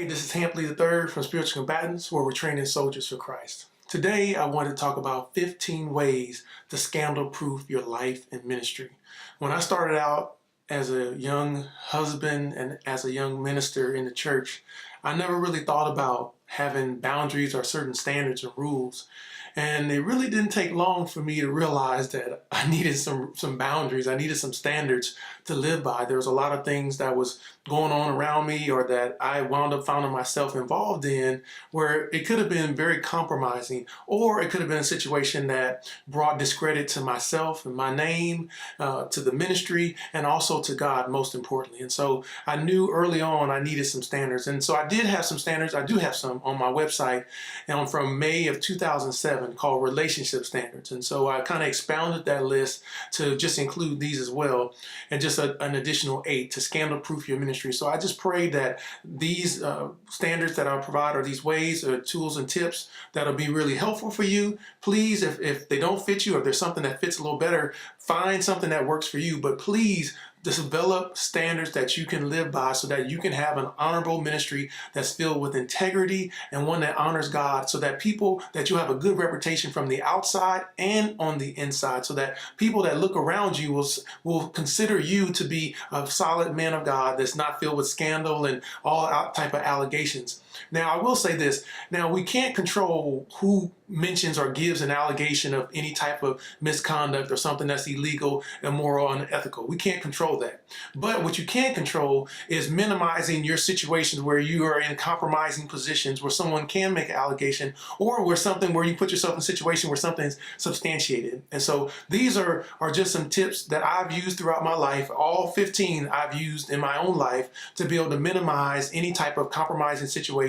Hey, this is Hamp Lee III from Spiritual Combatants, where we're training soldiers for Christ. Today, I want to talk about 15 ways to scandal-proof your life and ministry. When I started out as a young husband and as a young minister in the church, I never really thought about having boundaries or certain standards and rules. And it really didn't take long for me to realize that I needed some boundaries. I needed some standards to live by. There was a lot of things that was going on around me or that I wound up finding myself involved in where it could have been very compromising, or it could have been a situation that brought discredit to myself and my name, to the ministry, and also to God, most importantly. And so I knew early on I needed some standards. And so I did have some standards. I do have some on my website and from May of 2007 called Relationship Standards. And so I kind of expounded that list to just include these as well, and just an additional 8 to scandal-proof your ministry. So I just pray that these standards that I'll provide, or these ways or tools and tips that'll be really helpful for you. Please, if they don't fit you, or if there's something that fits a little better, find something that works for you. But please develop standards that you can live by so that you can have an honorable ministry that's filled with integrity and one that honors God, so that you have a good reputation from the outside and on the inside, so that people that look around you will consider you to be a solid man of God that's not filled with scandal and all type of allegations. Now, I will say this. Now, we can't control who mentions or gives an allegation of any type of misconduct or something that's illegal, immoral, unethical. We can't control that. But what you can control is minimizing your situations where you are in compromising positions, where someone can make an allegation, or where you put yourself in a situation where something's substantiated. And so these are just some tips that I've used throughout my life. All 15 I've used in my own life to be able to minimize any type of compromising situations,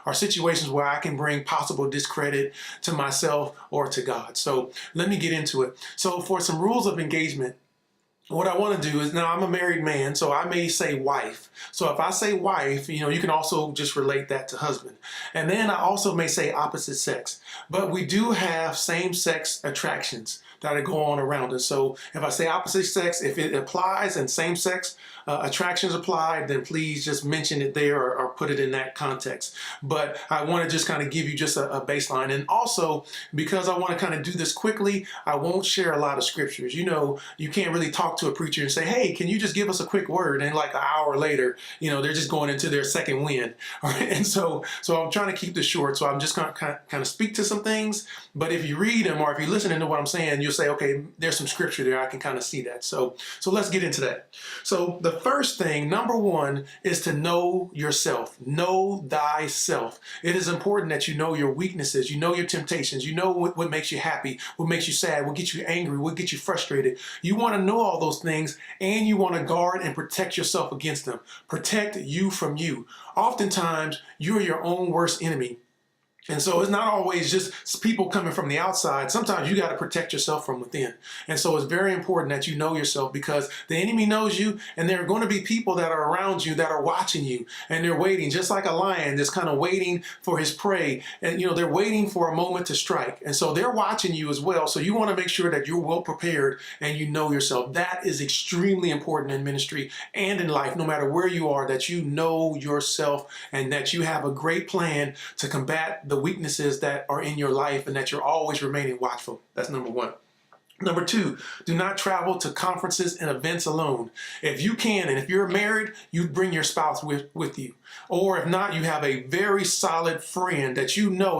or situations where I can bring possible discredit to myself or to God. So let me get into it. So for some rules of engagement, what I want to do is, now I'm a married man, so I may say wife. So if I say wife, you can also just relate that to husband. And then I also may say opposite sex. But we do have same-sex attractions that are going on around us. So if I say opposite sex, if it applies and same-sex attractions apply, then please just mention it there, or put it in that context. But I want to just kind of give you just a baseline. And also, because I want to kind of do this quickly, I won't share a lot of scriptures. You can't really talk to a preacher and say, hey, can you just give us a quick word? And like an hour later, they're just going into their second wind. All right? And so I'm trying to keep this short. So I'm just going to kind of speak to some things. But if you read them, or if you're listening to what I'm saying, you'll say, okay, there's some scripture there. I can kind of see that. So let's get into that. So the first thing, number one, is to know yourself. Know thyself. It is important that you know your weaknesses, you know your temptations, you know what makes you happy, what makes you sad, what gets you angry, what gets you frustrated. You want to know all those things, and you want to guard and protect yourself against them. Protect you from you. Oftentimes, you're your own worst enemy. And so it's not always just people coming from the outside. Sometimes you got to protect yourself from within. And so it's very important that you know yourself, because the enemy knows you, and there are going to be people that are around you that are watching you, and they're waiting, just like a lion that's kind of waiting for his prey. And, they're waiting for a moment to strike. And so they're watching you as well. So you want to make sure that you're well prepared and you know yourself. That is extremely important in ministry and in life, no matter where you are, that you know yourself and that you have a great plan to combat the weaknesses that are in your life, and that you're always remaining watchful. That's number one. Number two, do not travel to conferences and events alone. If you can, and if you're married, you bring your spouse with you. Or if not, you have a very solid friend that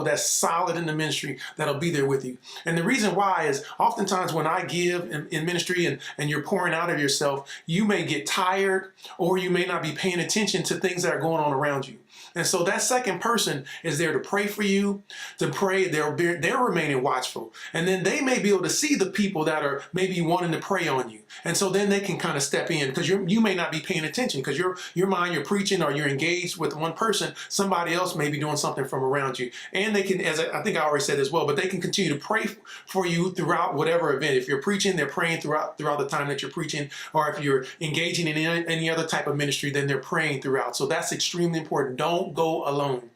that's solid in the ministry that'll be there with you. And the reason why is, oftentimes when I give in ministry and you're pouring out of yourself, you may get tired, or you may not be paying attention to things that are going on around you. And so that second person is there to pray for you, they're remaining watchful. And then they may be able to see the people that are maybe wanting to prey on you. And so then they can kind of step in, because you may not be paying attention, because you're preaching, or you're engaged with one person, somebody else may be doing something from around you. And they can, as I think I already said as well, but they can continue to pray for you throughout whatever event. If you're preaching, they're praying throughout the time that you're preaching. Or if you're engaging in any other type of ministry, then they're praying throughout. So that's extremely important. Don't go alone.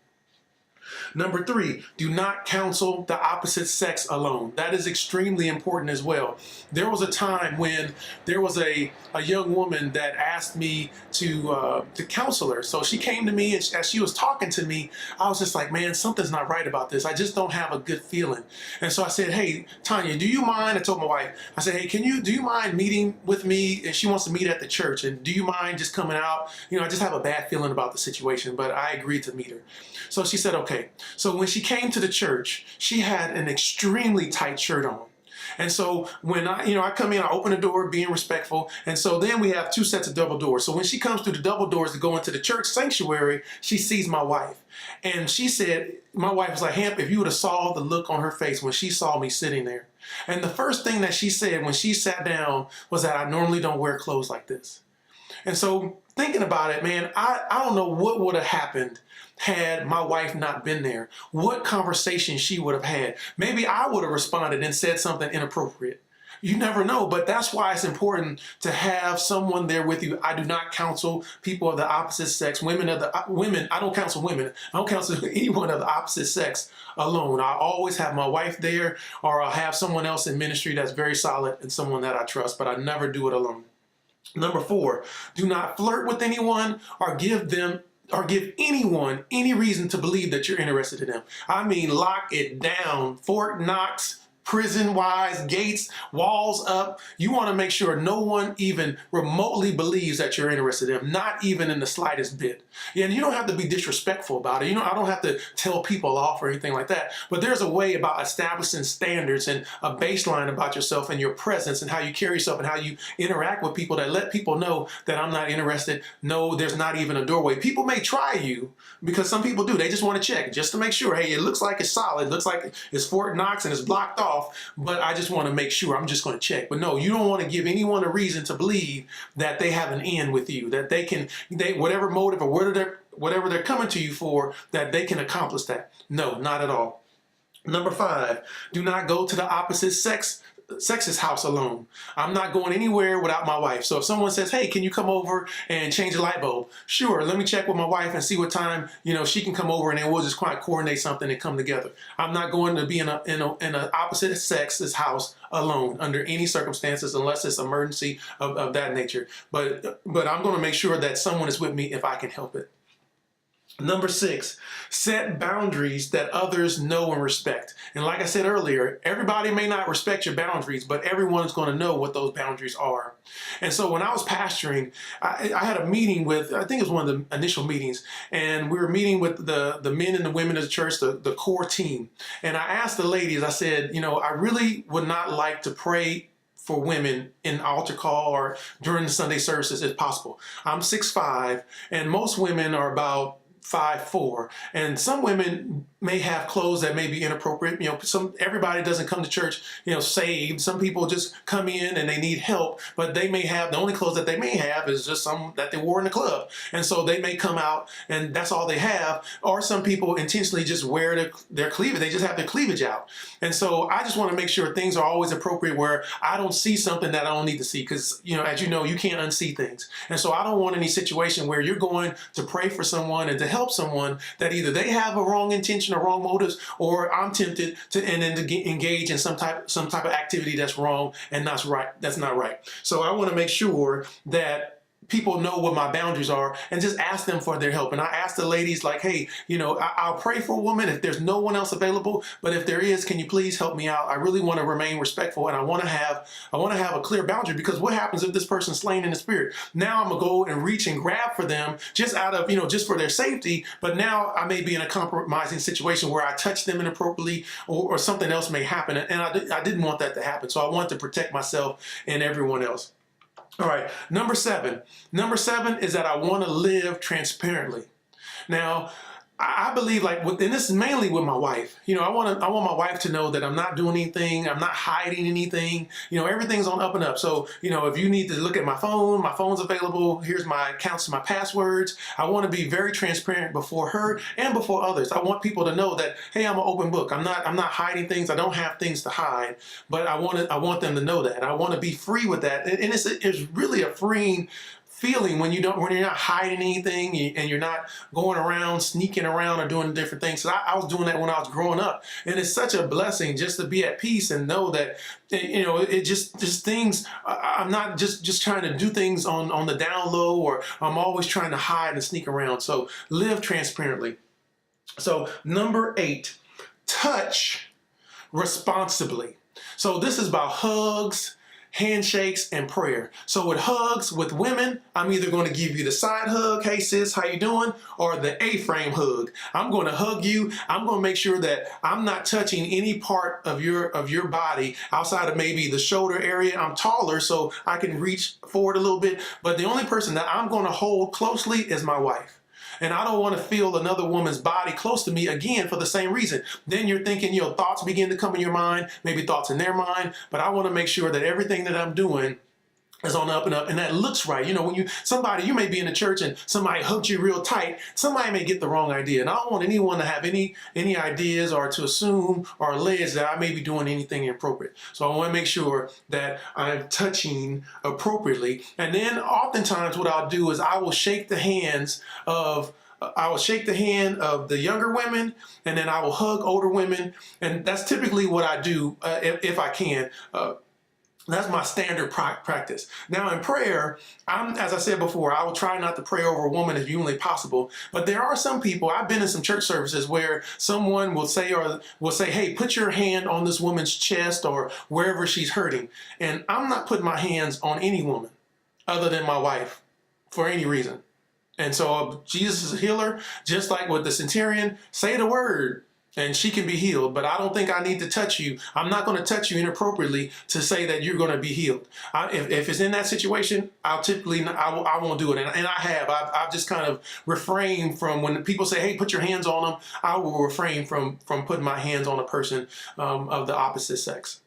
Number 3, do not counsel the opposite sex alone. That is extremely important as well. There was a time when there was a young woman that asked me to counsel her. So she came to me, and as she was talking to me, I was just like, man, something's not right about this. I just don't have a good feeling. And so I said, hey, Tanya, do you mind? I told my wife, I said, hey, do you mind meeting with me? And she wants to meet at the church. And do you mind just coming out? I just have a bad feeling about the situation, but I agreed to meet her. So she said, okay. So when she came to the church, she had an extremely tight shirt on. And so when I come in, I open the door being respectful. And so then we have 2 sets of double doors. So when she comes through the double doors to go into the church sanctuary, she sees my wife. And she said, my wife was like, Hamp, if you would have saw the look on her face when she saw me sitting there. And the first thing that she said when she sat down was that I normally don't wear clothes like this. And so thinking about it, man, I don't know what would have happened had my wife not been there. What conversation she would have had. Maybe I would have responded and said something inappropriate. You never know, but that's why it's important to have someone there with you. I do not counsel people of the opposite sex, women. I don't counsel women. I don't counsel anyone of the opposite sex alone. I always have my wife there, or I'll have someone else in ministry that's very solid and someone that I trust, but I never do it alone. Number 4, do not flirt with anyone or give anyone any reason to believe that you're interested in them. I mean, lock it down. Fort Knox, prison-wise, gates, walls up. You want to make sure no one even remotely believes that you're interested in them, not even in the slightest bit. Yeah, and you don't have to be disrespectful about it. I don't have to tell people off or anything like that. But there's a way about establishing standards and a baseline about yourself and your presence and how you carry yourself and how you interact with people that let people know that I'm not interested. No, there's not even a doorway. People may try you because some people do. They just want to check just to make sure, hey, it looks like it's solid. It looks like it's Fort Knox and it's blocked off. But I just want to make sure. I'm just going to check. But no, you don't want to give anyone a reason to believe that they have an end with you, that whatever motive or whatever they're coming to you for, that they can accomplish that. No, not at all. Number 5, do not go to the opposite sex's house alone. I'm not going anywhere without my wife. So if someone says, hey, can you come over and change a light bulb? Sure, let me check with my wife and see what time, she can come over, and then we'll just kind of coordinate something and come together. I'm not going to be in an opposite sex's house alone under any circumstances unless it's emergency of that nature. But I'm going to make sure that someone is with me if I can help it. Number 6, set boundaries that others know and respect. And like I said earlier, everybody may not respect your boundaries, but everyone's going to know what those boundaries are. And so when I was pastoring, I had a meeting with, I think it was one of the initial meetings, and we were meeting with the men and the women of the church, the core team. And I asked the ladies, I said, I really would not like to pray for women in altar call or during the Sunday services if possible. I'm 6'5", and most women are about 5'4", and some women may have clothes that may be inappropriate. Everybody doesn't come to church, saved. Some people just come in and they need help, but they may have, the only clothes that they may have is just some that they wore in the club. And so they may come out and that's all they have. Or some people intentionally just wear their cleavage. They just have their cleavage out. And so I just want to make sure things are always appropriate where I don't see something that I don't need to see, because, as you know, you can't unsee things. And so I don't want any situation where you're going to pray for someone and to help someone that either they have a wrong intention or wrong motives, or I'm tempted to engage in some type of activity that's wrong and that's right. That's not right. So I want to make sure that people know what my boundaries are and just ask them for their help. And I asked the ladies, like, hey, I'll pray for a woman if there's no one else available, but if there is, can you please help me out? I really want to remain respectful, and I want to have a clear boundary, because what happens if this person's slain in the spirit? Now I'm gonna go and reach and grab for them just out of, just for their safety, but now I may be in a compromising situation where I touch them inappropriately, or something else may happen, and I didn't want that to happen. So I want to protect myself and everyone else. All right, number 7. Number 7 is that I want to live transparently. Now, I believe, and this is mainly with my wife. I want my wife to know that I'm not doing anything. I'm not hiding anything. Everything's on up and up. So, if you need to look at my phone's available. Here's my accounts and my passwords. I want to be very transparent before her and before others. I want people to know that, hey, I'm an open book. I'm not hiding things. I don't have things to hide, but I want them to know that. I want to be free with that. And it's really a freeing feeling when you're not hiding anything and you're not going around, sneaking around or doing different things. So I was doing that when I was growing up. And it's such a blessing just to be at peace and know that, it just things, I'm not just trying to do things on the down low, or I'm always trying to hide and sneak around. So live transparently. So number 8, touch responsibly. So this is about hugs, handshakes, and prayer. So with hugs, with women, I'm either going to give you the side hug, hey sis, how you doing? Or the A-frame hug. I'm going to hug you. I'm going to make sure that I'm not touching any part of your body outside of maybe the shoulder area. I'm taller, so I can reach forward a little bit. But the only person that I'm going to hold closely is my wife. And I don't want to feel another woman's body close to me again for the same reason. Then you're thinking, thoughts begin to come in your mind, maybe thoughts in their mind, but I want to make sure that everything that I'm doing is on the up and up, and that looks right. When you may be in the church and somebody hugged you real tight, somebody may get the wrong idea. And I don't want anyone to have any ideas or to assume or allege that I may be doing anything inappropriate. So I want to make sure that I'm touching appropriately. And then oftentimes what I'll do is I will shake the hand of the younger women, and then I will hug older women. And that's typically what I do if I can. That's my standard practice. Now in prayer, as I said before, I will try not to pray over a woman if humanly possible. But there are some people, I've been in some church services where someone will say, hey, put your hand on this woman's chest or wherever she's hurting. And I'm not putting my hands on any woman other than my wife for any reason. And so Jesus is a healer, just like with the centurion, say the word and she can be healed. But I don't think I need to touch you. I'm not going to touch you inappropriately to say that you're going to be healed. If it's in that situation, I won't do it. And I've just kind of refrained from, when people say, hey, put your hands on them, I will refrain from putting my hands on a person of the opposite sex.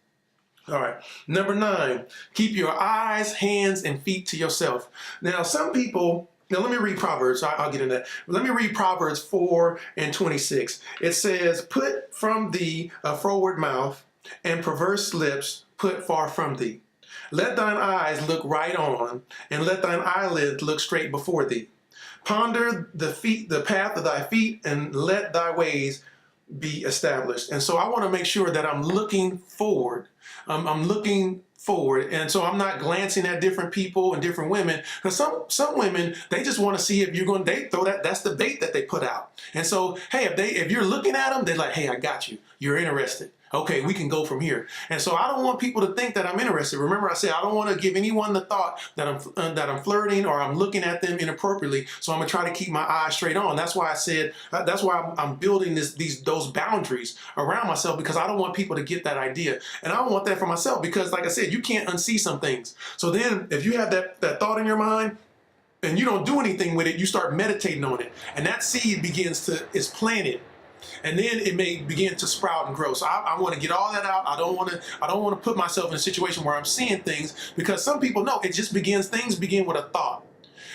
All right. Number 9, keep your eyes, hands, and feet to yourself. Now, some people, let me read Proverbs. I'll get into that. Let me read Proverbs 4:26. It says, put from thee a froward mouth, and perverse lips put far from thee. Let thine eyes look right on, and let thine eyelids look straight before thee. Ponder the path of thy feet, and let thy ways be established. And so I want to make sure that I'm looking forward. I'm looking forward. And so I'm not glancing at different people and different women, because some women, they just want to see if you're going to date, that's the bait that they put out. And so, hey, if you're looking at them, they're like, hey, I got you. You're interested. Okay, we can go from here. And so I don't want people to think that I'm interested. Remember, I said I don't want to give anyone the thought that I'm flirting or I'm looking at them inappropriately. So I'm gonna try to keep my eyes straight on. That's why I said that's why I'm building those boundaries around myself, because I don't want people to get that idea, and I don't want that for myself, because, like I said, you can't unsee some things. So then, if you have that thought in your mind, and you don't do anything with it, you start meditating on it, and that seed is planted. And then it may begin to sprout and grow. So I want to get all that out. I don't want to put myself in a situation where I'm seeing things, because some people know things begin with a thought.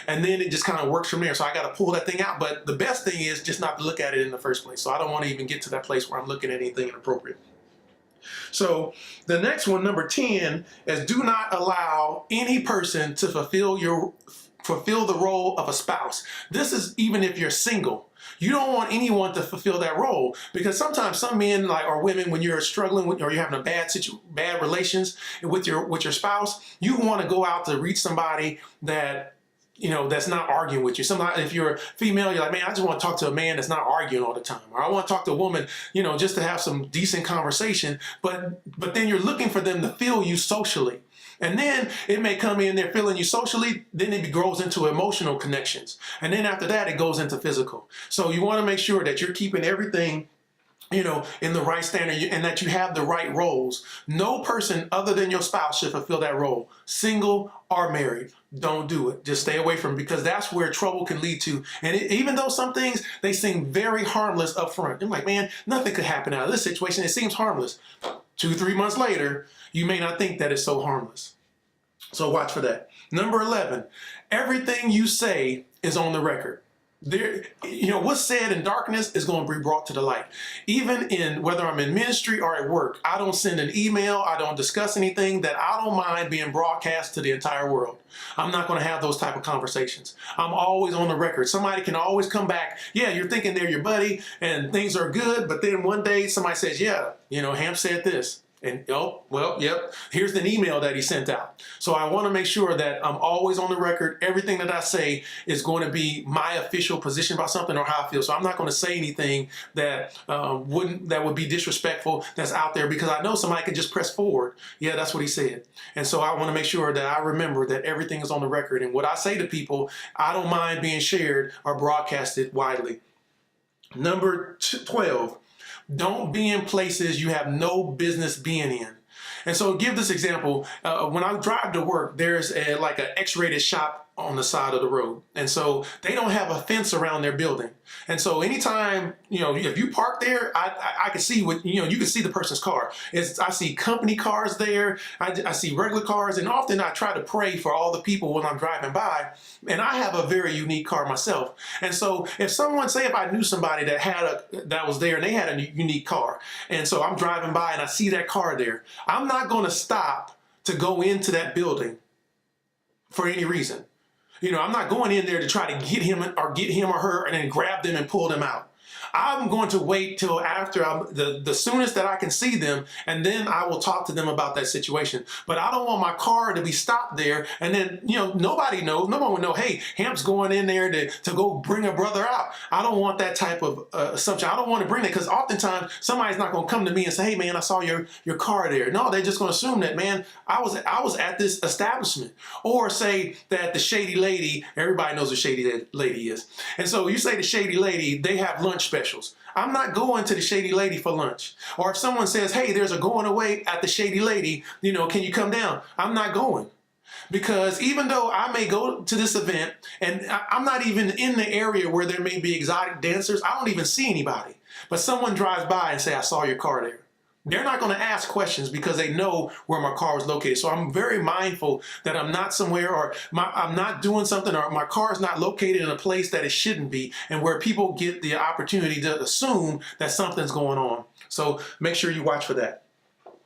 And then it just kind of works from there. So I got to pull that thing out. But the best thing is just not to look at it in the first place. So I don't want to even get to that place where I'm looking at anything inappropriate. So the next one, number 10, is do not allow any person to fulfill the role of a spouse. This is even if you're single. You don't want anyone to fulfill that role, because sometimes some men or women, when you're struggling with, or you're having a bad relations with your spouse, you want to go out to reach somebody that, that's not arguing with you. Somebody, if you're female, you're like, man, I just want to talk to a man that's not arguing all the time. Or I want to talk to a woman, just to have some decent conversation. But then you're looking for them to feel you socially. And then it may come in, they're feeling you socially, then it grows into emotional connections. And then after that, it goes into physical. So you want to make sure that you're keeping everything, in the right standard, and that you have the right roles. No person other than your spouse should fulfill that role, single or married. Don't do it. Just stay away from it, because that's where trouble can lead to. And even though some things, they seem very harmless up front. I'm like, man, nothing could happen out of this situation. It seems harmless. 2-3 months later, you may not think that it's so harmless. So watch for that. Number 11, everything you say is on the record. There, what's said in darkness is going to be brought to the light. Even in whether I'm in ministry or at work, I don't send an email, I don't discuss anything that I don't mind being broadcast to the entire world. I'm not going to have those type of conversations. I'm always on the record. Somebody can always come back. Yeah, you're thinking they're your buddy and things are good, but then one day somebody says, yeah, Hamp said this. And, oh, well, yep, here's an email that he sent out. So I want to make sure that I'm always on the record. Everything that I say is going to be my official position about something or how I feel. So I'm not going to say anything that would be disrespectful that's out there, because I know somebody can just press forward. Yeah, that's what he said. And so I want to make sure that I remember that everything is on the record. And what I say to people, I don't mind being shared or broadcasted widely. Number 12. Don't be in places you have no business being in. And so give this example. When I drive to work, there's like an X-rated shop on the side of the road. And so they don't have a fence around their building. And so anytime, if you park there, I can see you can see the person's car. I see company cars there. I see regular cars. And often I try to pray for all the people when I'm driving by. And I have a very unique car myself. And so if I knew somebody that was there and they had a unique car, and so I'm driving by and I see that car there, I'm not going to stop to go into that building for any reason. I'm not going in there to try to get him or her and then grab them and pull them out. I'm going to wait till after the soonest that I can see them, and then I will talk to them about that situation. But I don't want my car to be stopped there, and then nobody knows. No one will know. Hey, Hamp's going in there to go bring a brother out. I don't want that type of assumption. I don't want to bring it, because oftentimes somebody's not going to come to me and say, "Hey, man, I saw your car there." No, they're just going to assume that, man, I was at this establishment, or say that the shady lady. Everybody knows what shady lady is, and so you say the shady lady, they have lunch specials. I'm not going to the shady lady for lunch. Or if someone says, hey, there's a going away at the shady lady, can you come down? I'm not going. Because even though I may go to this event and I'm not even in the area where there may be exotic dancers, I don't even see anybody. But someone drives by and say, I saw your car there. They're not going to ask questions because they know where my car is located. So I'm very mindful that I'm not somewhere, or I'm not doing something, or my car is not located in a place that it shouldn't be, and where people get the opportunity to assume that something's going on. So make sure you watch for that.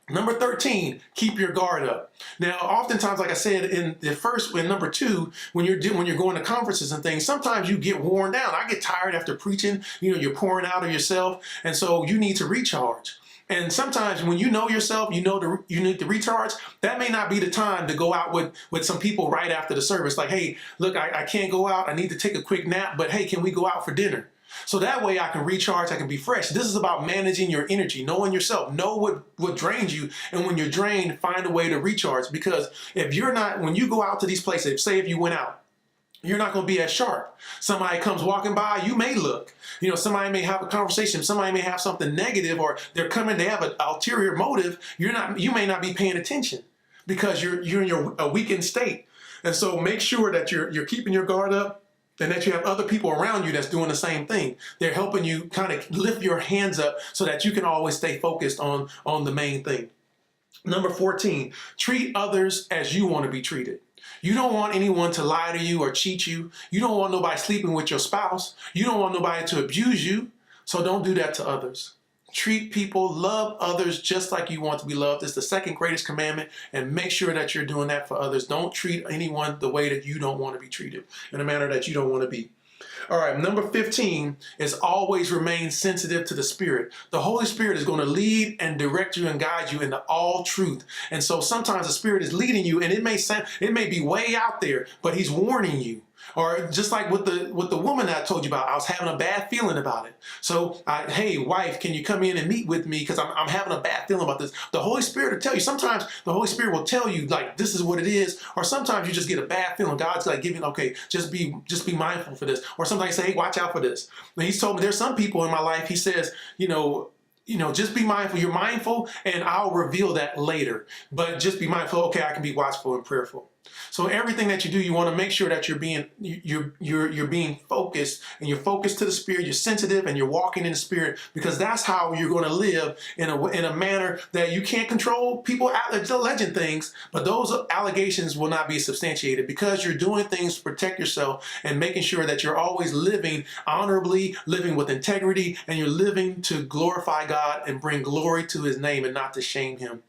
Number 13, keep your guard up. Now, oftentimes, like I said in number 2, when you're going to conferences and things, sometimes you get worn down. I get tired after preaching. You're pouring out of yourself, and so you need to recharge. And sometimes when you know yourself, you need to recharge. That may not be the time to go out with some people right after the service. Like, hey, look, I can't go out. I need to take a quick nap, but hey, can we go out for dinner? So that way I can recharge, I can be fresh. This is about managing your energy, knowing yourself, know what drains you. And when you're drained, find a way to recharge. Because when you go out to these places, say if you went out, you're not going to be as sharp. Somebody comes walking by, you may look. Somebody may have a conversation. Somebody may have something negative, or they have an ulterior motive. You may not be paying attention because you're in a weakened state. And so make sure that you're keeping your guard up, and that you have other people around you that's doing the same thing. They're helping you kind of lift your hands up so that you can always stay focused on the main thing. Number 14, treat others as you want to be treated. You don't want anyone to lie to you or cheat you. You don't want nobody sleeping with your spouse. You don't want nobody to abuse you. So don't do that to others. Treat people, love others just like you want to be loved. It's the second greatest commandment, and make sure that you're doing that for others. Don't treat anyone the way that you don't want to be treated, in a manner that you don't want to be. All right, number 15 is always remain sensitive to the Spirit. The Holy Spirit is going to lead and direct you and guide you into all truth. And so sometimes the Spirit is leading you, and it may be way out there, but He's warning you. Or just like with the woman that I told you about, I was having a bad feeling about it. So, hey, wife, can you come in and meet with me? Because I'm having a bad feeling about this. The Holy Spirit will tell you. Sometimes the Holy Spirit will tell you, like, this is what it is. Or sometimes you just get a bad feeling. God's like giving, okay, just be mindful for this. Or sometimes say, hey, watch out for this. And He's told me there's some people in my life, He says, just be mindful. You're mindful, and I'll reveal that later. But just be mindful. Okay, I can be watchful and prayerful. So everything that you do, you want to make sure that you're being focused, and you're focused to the Spirit. You're sensitive, and you're walking in the Spirit, because that's how you're going to live in a manner that you can't control. People alleging things, but those allegations will not be substantiated, because you're doing things to protect yourself and making sure that you're always living honorably, living with integrity, and you're living to glorify God and bring glory to His name and not to shame Him.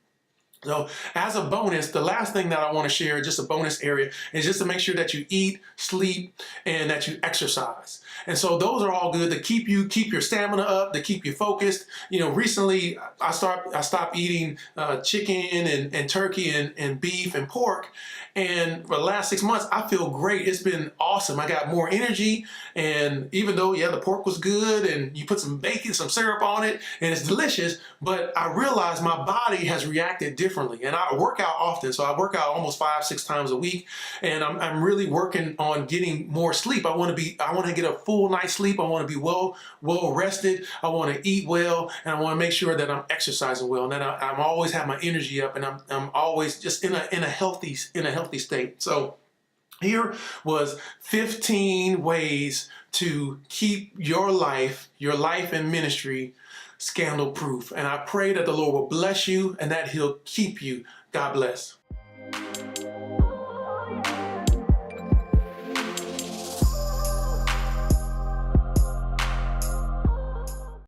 So as a bonus, the last thing that I want to share, just a bonus area, is just to make sure that you eat, sleep, and that you exercise. And so those are all good to keep your stamina up, to keep you focused. Recently I stopped eating chicken and turkey and beef and pork. And for the last 6 months, I feel great. It's been awesome. I got more energy. And even though, the pork was good and you put some bacon, some syrup on it, and it's delicious, but I realized my body has reacted differently. And I work out often. So I work out almost 5-6 times a week. And I'm really working on getting more sleep. I want to get a full night's sleep. I want to be well rested. I want to eat well. And I want to make sure that I'm exercising well, and that I'm always have my energy up, and I'm always just in a healthy state. So here was 15 ways to keep your life and ministry scandal proof. And I pray that the Lord will bless you and that He'll keep you. God bless.